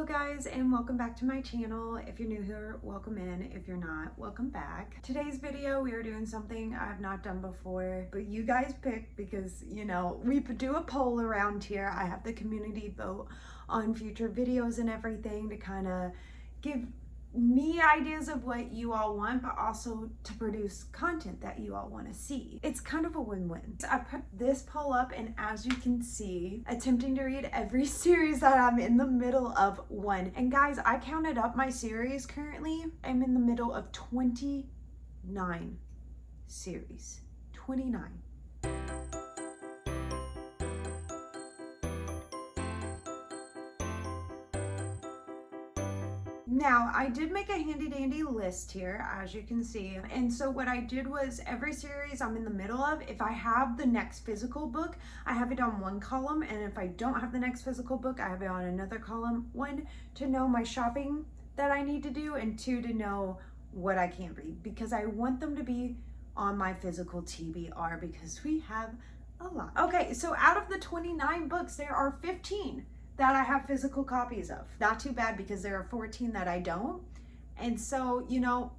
guys, and welcome back to my channel. If you're new here, welcome in. If you're not, welcome back. Today's video, we are doing something I've not done before, but you guys pick because, you know, we do a poll around here. I have the community vote on future videos and everything to kind of give me ideas of what you all want, but also to produce content that you all want to see. It's kind of a win-win. So I put this poll up, and as you can see, attempting to read every series that I'm in the middle of one. And guys, I counted up my series currently. I'm in the middle of 29 series. 29. Now, I did make a handy dandy list here, as you can see. And so what I did was every series I'm in the middle of, if I have the next physical book, I have it on one column. And if I don't have the next physical book, I have it on another column. One, to know my shopping that I need to do, and two, to know what I can't read, because I want them to be on my physical TBR because we have a lot. Okay, so out of the 29 books, there are 15 that I have physical copies of. Not too bad, because there are 14 that I don't. And so, you know,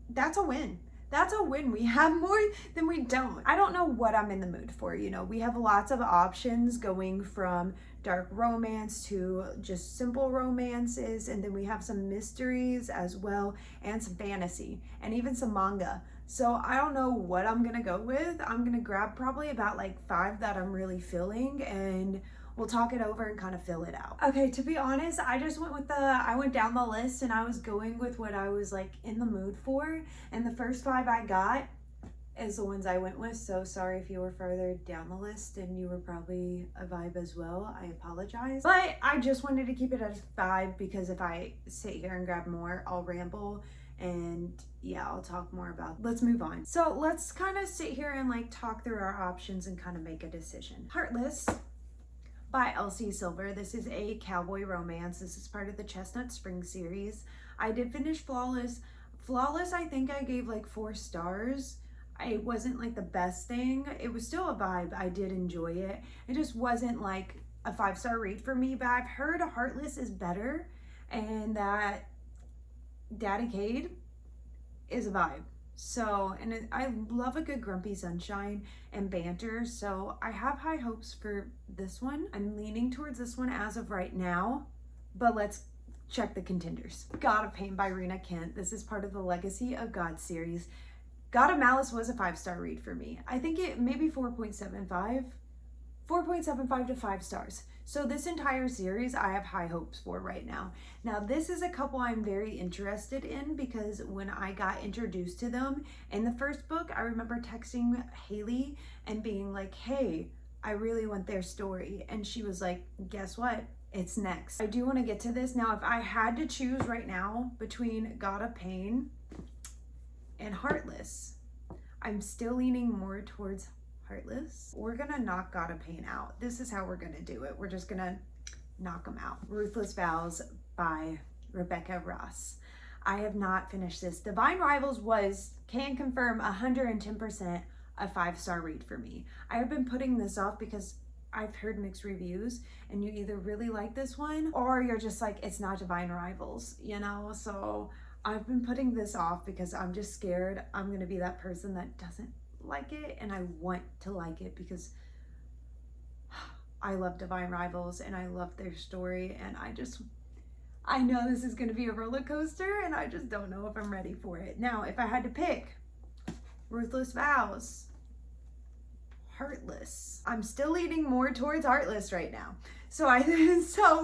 that's a win. That's a win. We have more than we don't. I don't know what I'm in the mood for. You know, we have lots of options going from dark romance to just simple romances. And then we have some mysteries as well, and some fantasy, and even some manga. So I don't know what I'm gonna go with. I'm gonna grab probably about like 5 that I'm really feeling, and we'll talk it over and kind of fill it out. Okay, to be honest, I just went with I went down the list and I was going with what I was like in the mood for. And the first 5 I got is the ones I went with. So sorry if you were further down the list and you were probably a vibe as well. I apologize. But I just wanted to keep it at 5 because if I sit here and grab more, I'll ramble. And yeah, I'll talk more about. Let's move on. So let's kind of sit here and like talk through our options and kind of make a decision. Heartless by Elsie Silver. This is a cowboy romance. This is part of the Chestnut Spring series. I did finish Flawless. Flawless, I think I gave like 4 stars. It wasn't like the best thing. It was still a vibe. I did enjoy it. It just wasn't like a 5-star read for me, but I've heard Heartless is better, and that Daddy Cade is a vibe. So, and I love a good grumpy sunshine and banter, so I have high hopes for this one. I'm leaning towards this one as of right now, but let's check the contenders. God of Pain by Rena Kent. This is part of the Legacy of God series. God of Malice was a 5-star read for me. I think it maybe 4.75 to 5 stars. So this entire series I have high hopes for right now. Now this is a couple I'm very interested in because when I got introduced to them in the first book, I remember texting Haley and being like, hey, I really want their story. And she was like, guess what? It's next. I do want to get to this. Now, if I had to choose right now between God of Pain and Heartless, I'm still leaning more towards Heartless. We're gonna knock God of Pain out. This is how we're gonna do it. We're just gonna knock them out. Ruthless Vows by Rebecca Ross. I have not finished this. Divine Rivals can confirm 110% a 5-star read for me. I have been putting this off because I've heard mixed reviews, and you either really like this one or you're just like, it's not Divine Rivals, you know? So I've been putting this off because I'm just scared I'm gonna be that person that doesn't like it, and I want to like it because I love Divine Rivals and I love their story, and I know this is going to be a roller coaster, and I just don't know if I'm ready for it. Now, if I had to pick Ruthless Vows, Heartless, I'm still leaning more towards Heartless right now. So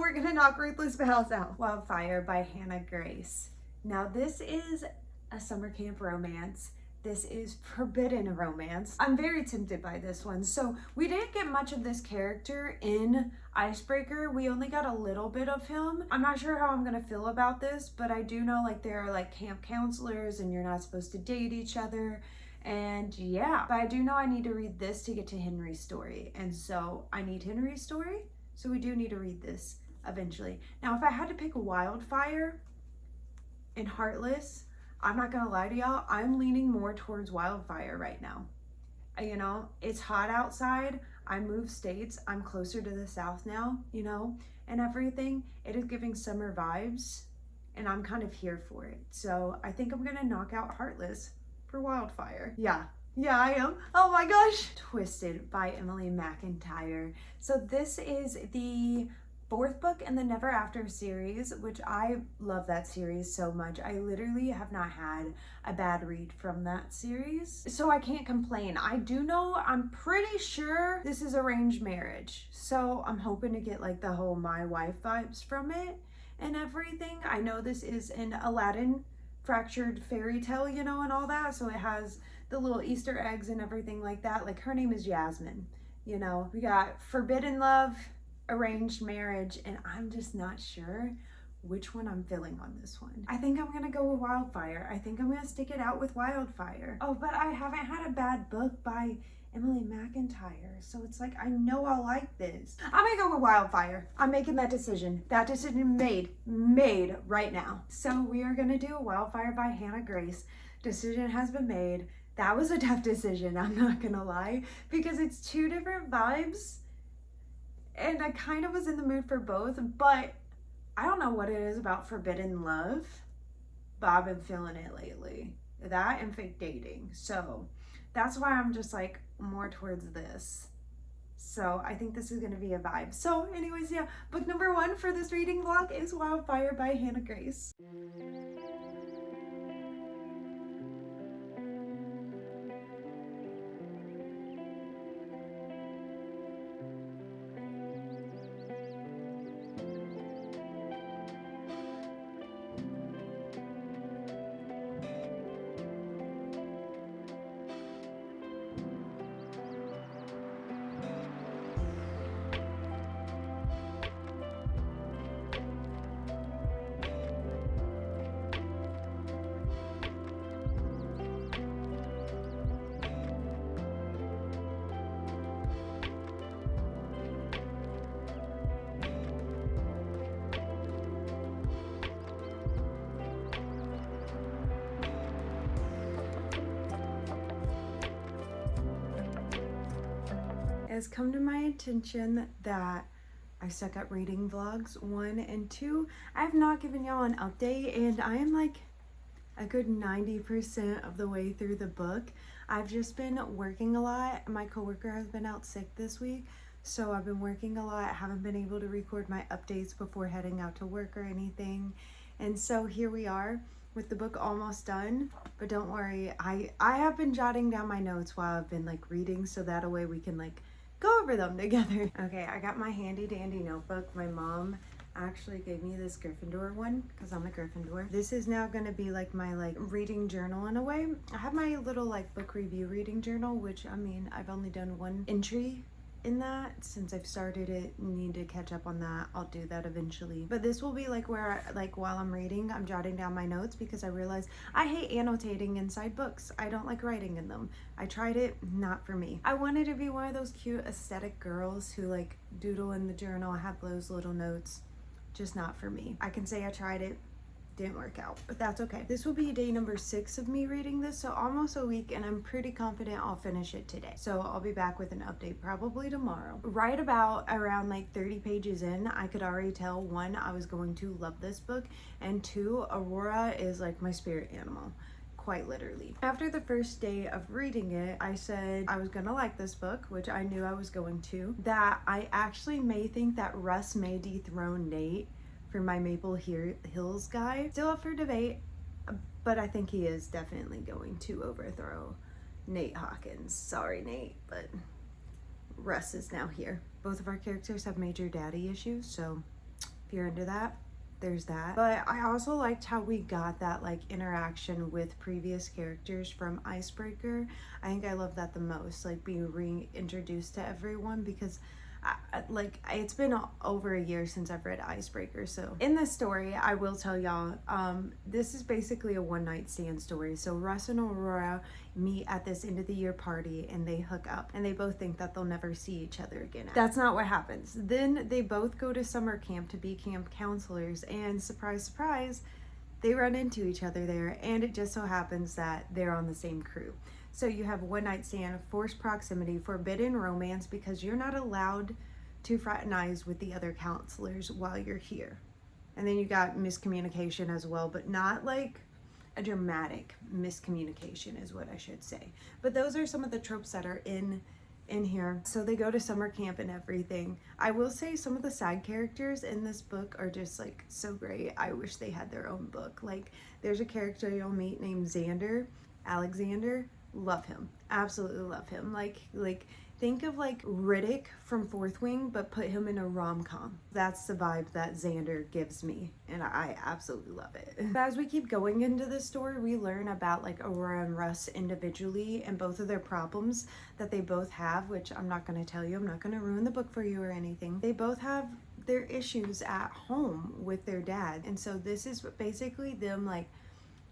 we're going to knock Ruthless Vows out. Wildfire by Hannah Grace. Now this is a summer camp romance. This is forbidden romance. I'm very tempted by this one. So we didn't get much of this character in Icebreaker. We only got a little bit of him. I'm not sure how I'm gonna feel about this, but I do know like there are like camp counselors and you're not supposed to date each other. And yeah, but I do know I need to read this to get to Henry's story. And so I need Henry's story. So we do need to read this eventually. Now, if I had to pick Wildfire and Heartless, I'm not gonna lie to y'all, I'm leaning more towards Wildfire right now. You know, it's hot outside. I moved states. I'm closer to the South now, you know, and everything. It is giving summer vibes, and I'm kind of here for it. So I think I'm gonna knock out Heartless for Wildfire. Yeah, I am. Oh my gosh. Twisted by Emily McIntyre. So this is the fourth book in the Never After series, which I love that series so much. I literally have not had a bad read from that series, so I can't complain. I do know, I'm pretty sure this is arranged marriage, so I'm hoping to get like the whole My Wife vibes from it and everything. I know this is an Aladdin fractured fairy tale, you know, and all that, so it has the little Easter eggs and everything like that. Like, her name is Jasmine, you know. We got forbidden love, arranged marriage, and I'm just not sure which one I'm feeling on this one. I think I'm gonna go with Wildfire. I think I'm gonna stick it out with Wildfire. Oh, but I haven't had a bad book by Emily McIntyre, so it's like, I know I'll like this. I'm gonna go with Wildfire. I'm making that decision. That decision made right now. So we are gonna do Wildfire by Hannah Grace. Decision has been made. That was a tough decision, I'm not gonna lie, because it's two different vibes, and I kind of was in the mood for both, but I don't know what it is about forbidden love, but I've been feeling it lately. That and fake dating. So that's why I'm just like more towards this. So I think this is gonna be a vibe. So anyways, yeah, book number 1 for this reading vlog is Wildfire by Hannah Grace. It has come to my attention that I suck at reading vlogs 1 and 2. I have not given y'all an update, and I am like a good 90% of the way through the book. I've just been working a lot. My coworker has been out sick this week, so I've been working a lot. I haven't been able to record my updates before heading out to work or anything. And so here we are with the book almost done. But don't worry, I have been jotting down my notes while I've been like reading, so that way we can like go over them together. Okay, I got my handy dandy notebook. My mom actually gave me this Gryffindor one because I'm a Gryffindor. This is now going to be like my like reading journal in a way. I have my little like book review reading journal, which I mean, I've only done 1 entry in that since I've started it. Need to catch up on that. I'll do that eventually, but this will be like where I, like while I'm reading, I'm jotting down my notes because I realize I hate annotating inside books. I don't like writing in them. I tried it, not for me. I wanted to be one of those cute aesthetic girls who like doodle in the journal, have those little notes. Just not for me. I can say I tried it, didn't work out, but that's okay. This will be day number 6 of me reading this, so almost a week, and I'm pretty confident I'll finish it today. So I'll be back with an update probably tomorrow. Right about around like 30 pages in, I could already tell, 1, I was going to love this book, and 2, Aurora is like my spirit animal. Quite literally. After the first day of reading it, I said I was gonna like this book, which I knew I was going to, that I actually may think that Russ may dethrone Nate for my Maple Hills guy. Still up for debate, but I think he is definitely going to overthrow Nate Hawkins. Sorry, Nate, but Russ is now here. Both of our characters have major daddy issues, so if you're into that, there's that. But I also liked how we got that like interaction with previous characters from Icebreaker. I think I love that the most, like being reintroduced to everyone, because like it's been over a year since I've read Icebreaker. So in this story, I will tell y'all, this is basically a one-night stand story. So Russ and Aurora meet at this end of the year party and they hook up, and they both think that they'll never see each other again. That's not what happens. Then they both go to summer camp to be camp counselors, and surprise, surprise, they run into each other there, and it just so happens that they're on the same crew. So you have one night stand, forced proximity, forbidden romance because you're not allowed to fraternize with the other counselors while you're here. And then you got miscommunication as well, but not like a dramatic miscommunication is what I should say. But those are some of the tropes that are in here. So they go to summer camp and everything. I will say some of the side characters in this book are just like so great. I wish they had their own book. Like there's a character you'll meet named Xander, Alexander. Love him. Absolutely love him. Like think of like Riddick from Fourth Wing, but put him in a rom-com. That's the vibe that Xander gives me, and I absolutely love it. As we keep going into this story, we learn about like Aurora and Russ individually and both of their problems that they both have, which I'm not going to tell you. I'm not going to ruin the book for you or anything. They both have their issues at home with their dad, and so this is basically them like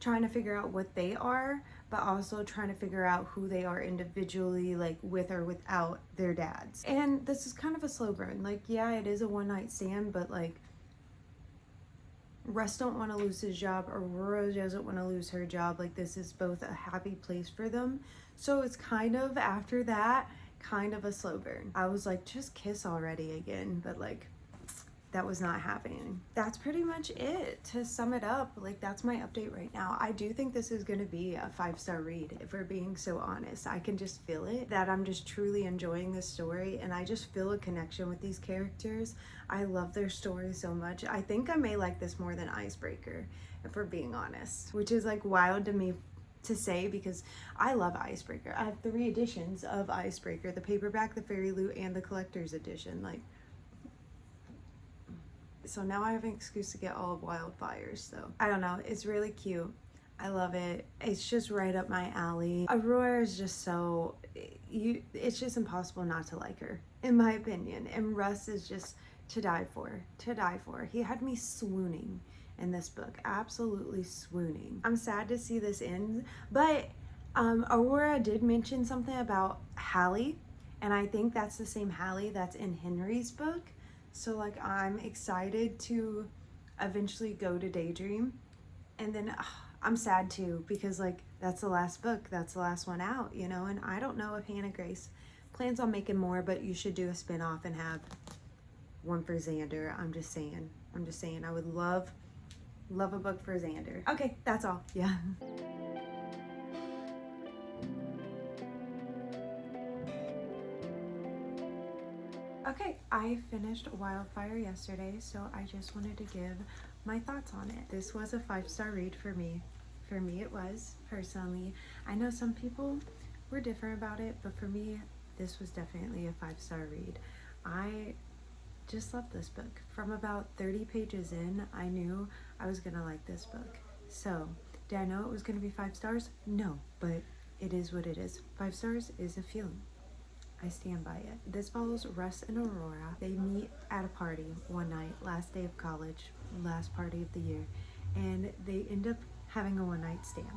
trying to figure out what they are, but also trying to figure out who they are individually, like with or without their dads. And this is kind of a slow burn. Like, yeah, it is a one night stand, but like Russ don't want to lose his job, Aurora doesn't want to lose her job. Like this is both a happy place for them. So it's kind of after that, kind of a slow burn. I was like, just kiss already again, but like that was not happening. That's pretty much it. To sum it up, like that's my update right now. I do think this is going to be a 5-star read, if we're being so honest. I can just feel it, that I'm just truly enjoying this story, and I just feel a connection with these characters. I love their story so much. I think I may like this more than Icebreaker, if we're being honest, which is like wild to me to say because I love Icebreaker. I have 3 editions of Icebreaker, the paperback, the Fairy Loot, and the collector's edition. Like, so now I have an excuse to get all of Wildfires. So I don't know, it's really cute. I love it. It's just right up my alley. Aurora is just so, it's just impossible not to like her, in my opinion. And Russ is just to die for, to die for. He had me swooning in this book, absolutely swooning. I'm sad to see this end, but Aurora did mention something about Hallie, and I think that's the same Hallie that's in Henry's book. So like I'm excited to eventually go to Daydream, and then I'm sad too because like that's the last book, that's the last one out, you know, and I don't know if Hannah Grace plans on making more, but you should do a spin-off and have one for Xander. I'm just saying I would love a book for Xander. Okay, that's all. Yeah. Okay, I finished Wildfire yesterday, so I just wanted to give my thoughts on it. This was a 5-star read for me. For me it was, personally. I know some people were different about it, but for me, this was definitely a 5-star read. I just love this book. From about 30 pages in, I knew I was gonna like this book. So, did I know it was gonna be 5 stars? No, but it is what it is. 5 stars is a feeling. I stand by it. This follows Russ and Aurora. They meet at a party one night, last day of college, last party of the year, and they end up having a one-night stand.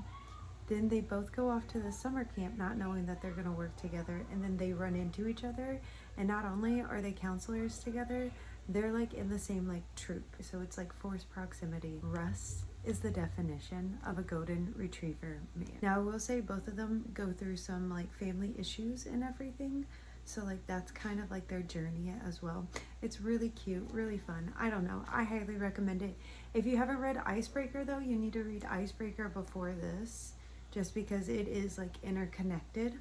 Then they both go off to the summer camp not knowing that they're going to work together, and then they run into each other, and not only are they counselors together, they're like in the same like troop. So it's like forced proximity. Russ is the definition of a golden retriever man. Now I will say both of them go through some like family issues and everything, so like that's kind of like their journey as well. It's really cute, really fun. I don't know, I highly recommend it. If you haven't read Icebreaker though, you need to read Icebreaker before this, just because it is like interconnected.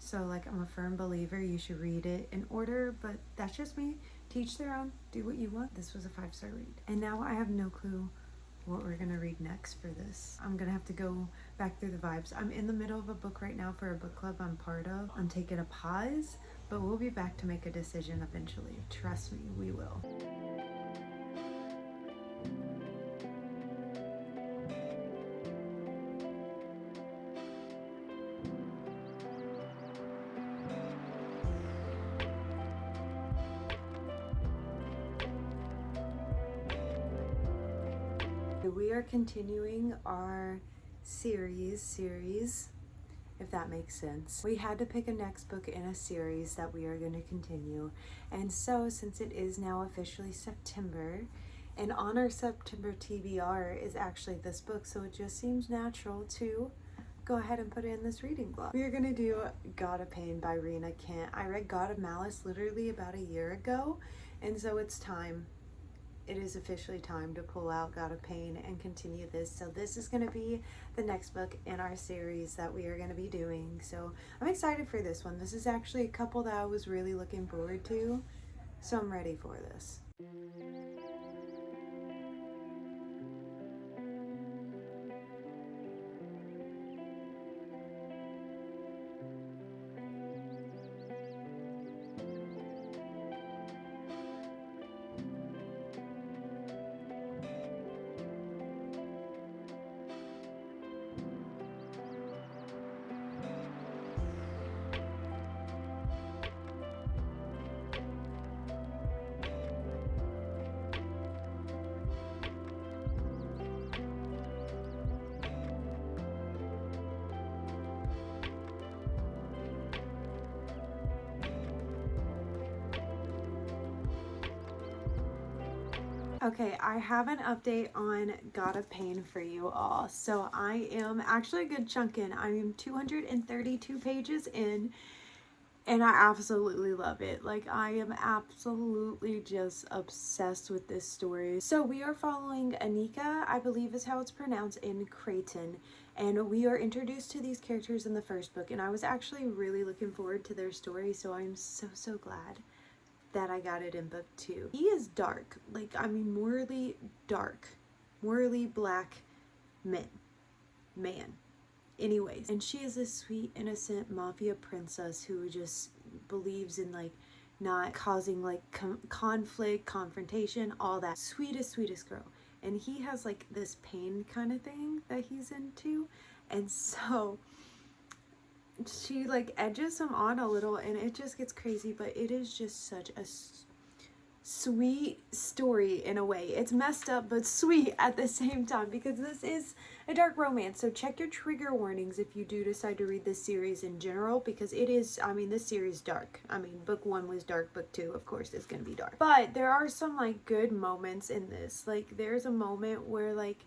So like I'm a firm believer you should read it in order, but that's just me. Teach their own, do what you want. This was a 5-star read. And now I have no clue what we're gonna read next for this. I'm gonna have to go back through the vibes. I'm in the middle of a book right now for a book club I'm part of. I'm taking a pause, but we'll be back to make a decision eventually. Trust me, we will. We are continuing our series, if that makes sense. We had to pick a next book in a series that we are going to continue. And so since it is now officially September, and on our September TBR is actually this book, so it just seems natural to go ahead and put it in this reading vlog. We are gonna do God of Pain by Rena Kent. I read God of Malice literally about a year ago, and so it's time. It is officially time to pull out God of Pain and continue this. So this is going to be the next book in our series that we are going to be doing. So I'm excited for this one. This is actually a couple that I was really looking forward to. So I'm ready for this. Okay, I have an update on God of Pain for you all. So I am actually a good chunk in. I am 232 pages in, and I absolutely love it. Like, I am absolutely just obsessed with this story. So we are following Anika, I believe is how it's pronounced, in Creighton. And we are introduced to these characters in the first book. And I was actually really looking forward to their story. So I'm so glad that I got it in book 2. He is dark. Like, I mean, morally dark. Morally black man. Anyways, and she is a sweet, innocent mafia princess who just believes in, like, not causing, like, conflict, confrontation, all that. Sweetest girl. And he has, like, this pain kind of thing that he's into. And so she, like, edges him on a little, and it just gets crazy, but it is just such a sweet story in a way. It's messed up but sweet at the same time, because this is a dark romance. So check your trigger warnings if you do decide to read this series in general, because it is, I mean, this series is dark. I mean, book 1 was dark, book 2 of course is gonna be dark, but there are some, like, good moments in this. Like, there's a moment where, like,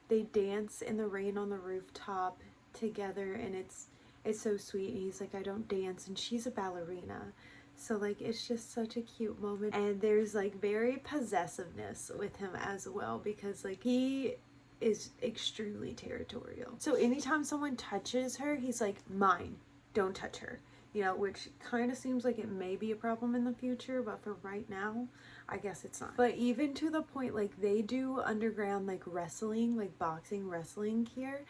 they dance in the rain on the rooftop together, and it's so sweet. And he's like, I don't dance, and she's a ballerina. So, like, it's just such a cute moment. And there's, like, very possessiveness with him as well, because, like, he is extremely territorial. So anytime someone touches her, he's like, mine, don't touch her. You know, which kind of seems like it may be a problem in the future, but for right now, I guess it's not. But even to the point, like, they do underground, like, wrestling, like boxing wrestling here,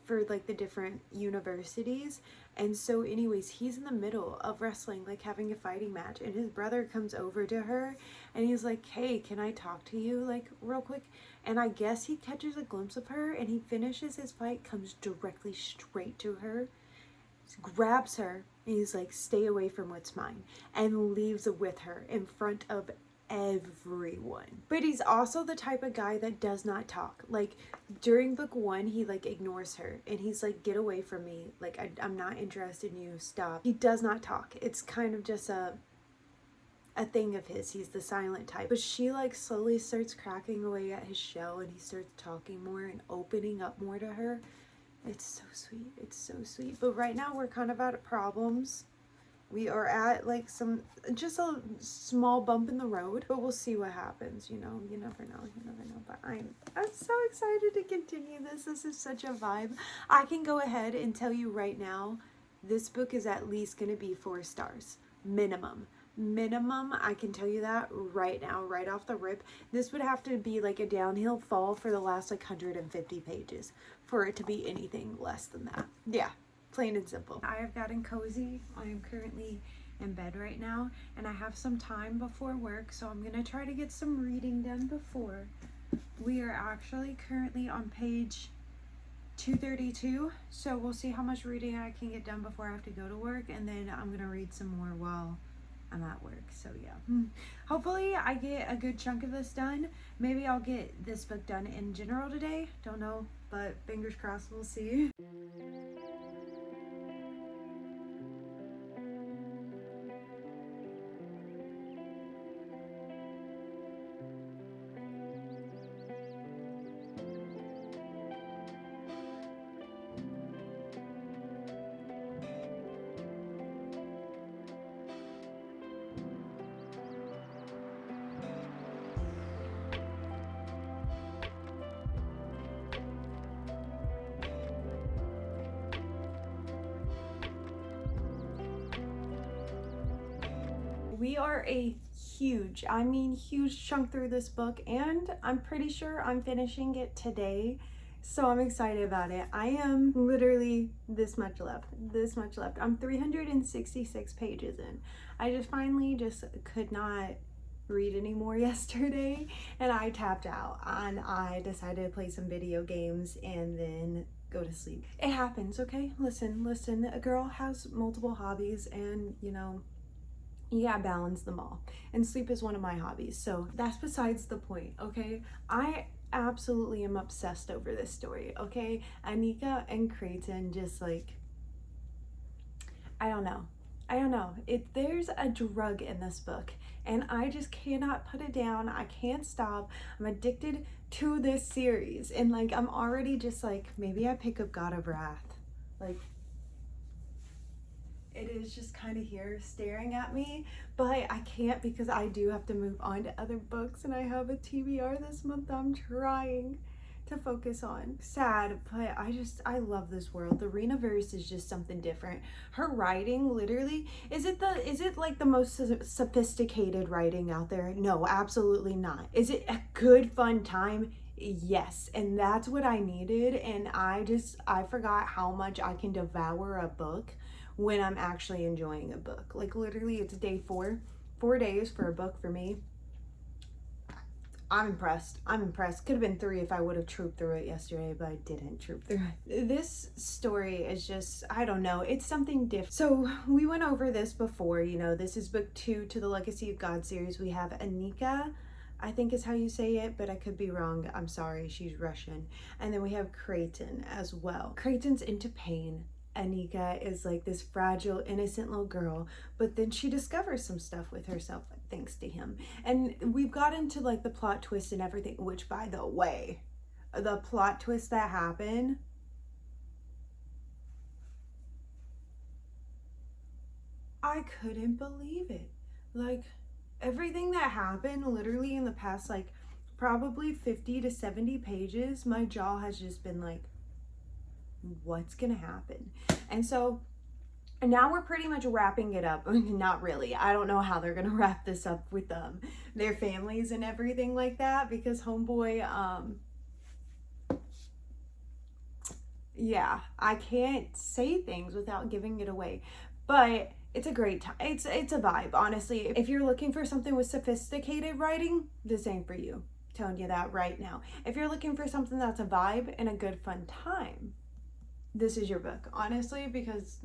for, like, the different universities. And so anyways, he's in the middle of wrestling, like, having a fighting match, and his brother comes over to her and he's like, hey, can I talk to you, like, real quick? And I guess he catches a glimpse of her, and he finishes his fight, comes directly straight to her, grabs her, and he's like, stay away from what's mine, and leaves with her in front of everyone. But he's also the type of guy that does not talk. Like, during book 1, he, like, ignores her, and he's like, get away from me, like, I'm not interested in you, stop. He does not talk. It's kind of just a thing of his. He's the silent type. But she, like, slowly starts cracking away at his shell, and he starts talking more and opening up more to her. It's so sweet. It's so sweet. But right now we're kind of out of problems. We are at, like, just a small bump in the road, but we'll see what happens. You know, you never know. But I'm so excited to continue this. This is such a vibe. I can go ahead and tell you right now, this book is at least going to be 4 stars. Minimum, I can tell you that right now, right off the rip. This would have to be, like, a downhill fall for the last, like, 150 pages for it to be anything less than that. Yeah, plain and simple. I have gotten cozy. I am currently in bed right now, and I have some time before work, so I'm gonna try to get some reading done before. We are actually currently on page 232, so we'll see how much reading I can get done before I have to go to work, and then I'm gonna read some more while I'm at work. So yeah, hopefully I get a good chunk of this done. Maybe I'll get this book done in general today, don't know, but fingers crossed, we'll see. we are a huge, I mean huge chunk through this book, and I'm pretty sure I'm finishing it today. So I'm excited about it. I am literally this much left, this much left. I'm 366 pages in. I just finally just could not read anymore yesterday, and I tapped out and I decided to play some video games and then go to sleep. It happens, okay? Listen, a girl has multiple hobbies, and you know, you gotta balance them all. And sleep is one of my hobbies, so that's besides the point, okay? I absolutely am obsessed over this story, okay? Anika and Creighton just like, I don't know. There's a drug in this book, and I just cannot put it down. I can't stop. I'm addicted to this series, and like I'm already just like, maybe I pick up God of Wrath. Like, it is just kind of here staring at me, but I can't because I do have to move on to other books, and I have a TBR this month I'm trying to focus on. Sad, but I love this world. The Renaverse is just something different. Her writing, literally, is it like the most sophisticated writing out there? No, absolutely not. Is it a good fun time? Yes, and that's what I needed. And I forgot how much I can devour a book when I'm actually enjoying a book. Like, literally, it's day 4 days for a book for me. I'm impressed. Could have been 3 if I would have trooped through it yesterday, but I didn't troop through it. This story is just, I don't know, it's something different. So we went over this before, you know, this is book 2 to the Legacy of God series. We have Anika, I think is how you say it, but I could be wrong. I'm sorry, she's Russian. And then we have Creighton as well. Creighton's into pain. Anika is like this fragile, innocent little girl, but then she discovers some stuff with herself thanks to him. And we've got into like the plot twist and everything, which, by the way, the plot twist that happened, I couldn't believe it. Like, everything that happened literally in the past, like, probably 50 to 70 pages, my jaw has just been like, what's gonna happen? And so now we're pretty much wrapping it up. Not really. I don't know how they're gonna wrap this up with their families and everything like that, because homeboy, yeah, I can't say things without giving it away, but it's a great time. It's a vibe, honestly. If you're looking for something with sophisticated writing, this ain't for you. I'm telling you that right now. If you're looking for something that's a vibe and a good fun time, this is your book, honestly, because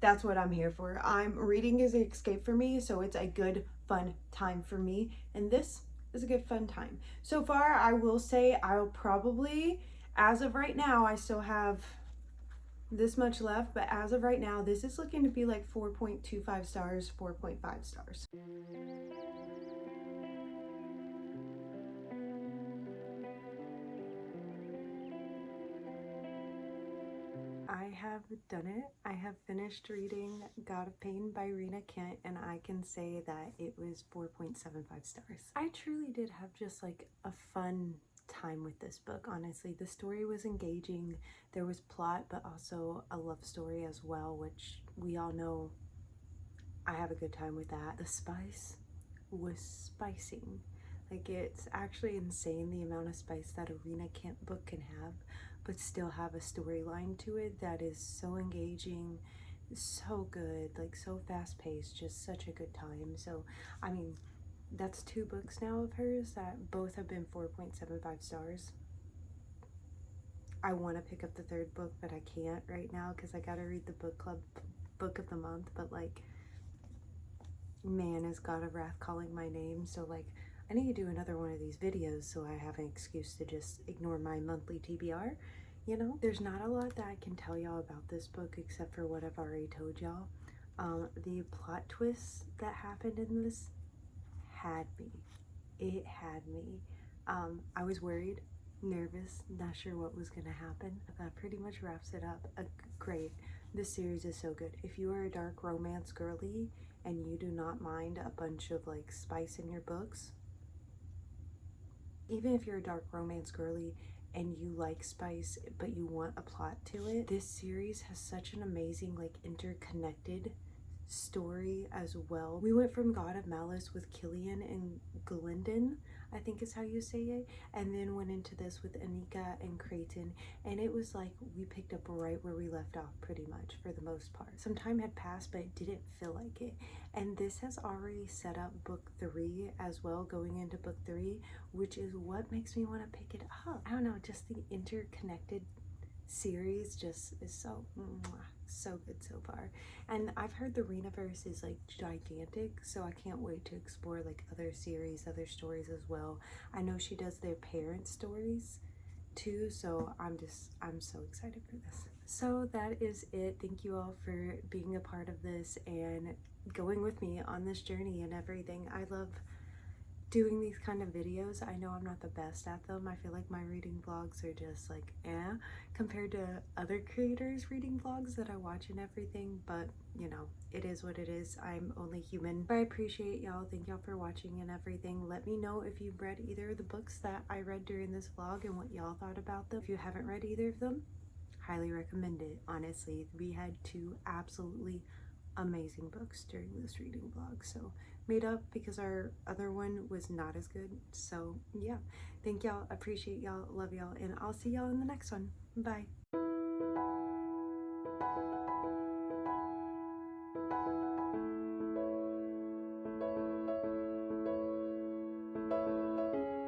that's what I'm here for. I'm reading is an escape for me, so it's a good fun time for me, and this is a good fun time. So far, I will say I'll probably, as of right now, I still have this much left, but as of right now, this is looking to be like 4.25 stars, 4.5 stars. I have done it. I have finished reading God of Pain by Rena Kent, and I can say that it was 4.75 stars. I truly did have just like a fun time with this book, honestly. The story was engaging. There was plot, but also a love story as well, which we all know I have a good time with that. The spice was spicing. Like, it's actually insane the amount of spice that a Rena Kent book can have, but still have a storyline to it that is so engaging, so good, like so fast paced, just such a good time. So, I mean, that's 2 books now of hers that both have been 4.75 stars. I want to pick up the 3rd book, but I can't right now because I gotta read the book club book of the month. But like, man, is God of Wrath calling my name. So like, I need to do another one of these videos so I have an excuse to just ignore my monthly TBR. You know, there's not a lot that I can tell y'all about this book except for what I've already told y'all. The plot twists that happened in this had me. It had me. I was worried, nervous, not sure what was gonna happen. That pretty much wraps it up. Great. This series is so good. If you are a dark romance girly and you do not mind a bunch of like spice in your books, even if you're a dark romance girly and you like spice but you want a plot to it, this series has such an amazing like interconnected story as well. We went from God of Malice with Killian and Glendon, I think is how you say it, and then went into this with Anika and Creighton, and it was like we picked up right where we left off pretty much for the most part. Some time had passed, but it didn't feel like it. And this has already set up book 3 as well, going into book 3, which is what makes me want to pick it up. I don't know, just the interconnected series just is so so good so far. And I've heard the Renaverse is like gigantic, so I can't wait to explore like other series, other stories as well. I know she does their parent stories too, so I'm so excited for this. So that is it. Thank you all for being a part of this and going with me on this journey and everything. I love doing these kind of videos. I know I'm not the best at them. I feel like my reading vlogs are just like compared to other creators reading vlogs that I watch and everything, but you know, it is what it is. I'm only human. But I appreciate y'all. Thank y'all for watching and everything. Let me know if you've read either of the books that I read during this vlog and what y'all thought about them. If you haven't read either of them, highly recommend it. Honestly, we had 2 absolutely amazing books during this reading vlog, so made up because our other one was not as good. So yeah, thank y'all, appreciate y'all, love y'all, and I'll see y'all in the next one. Bye.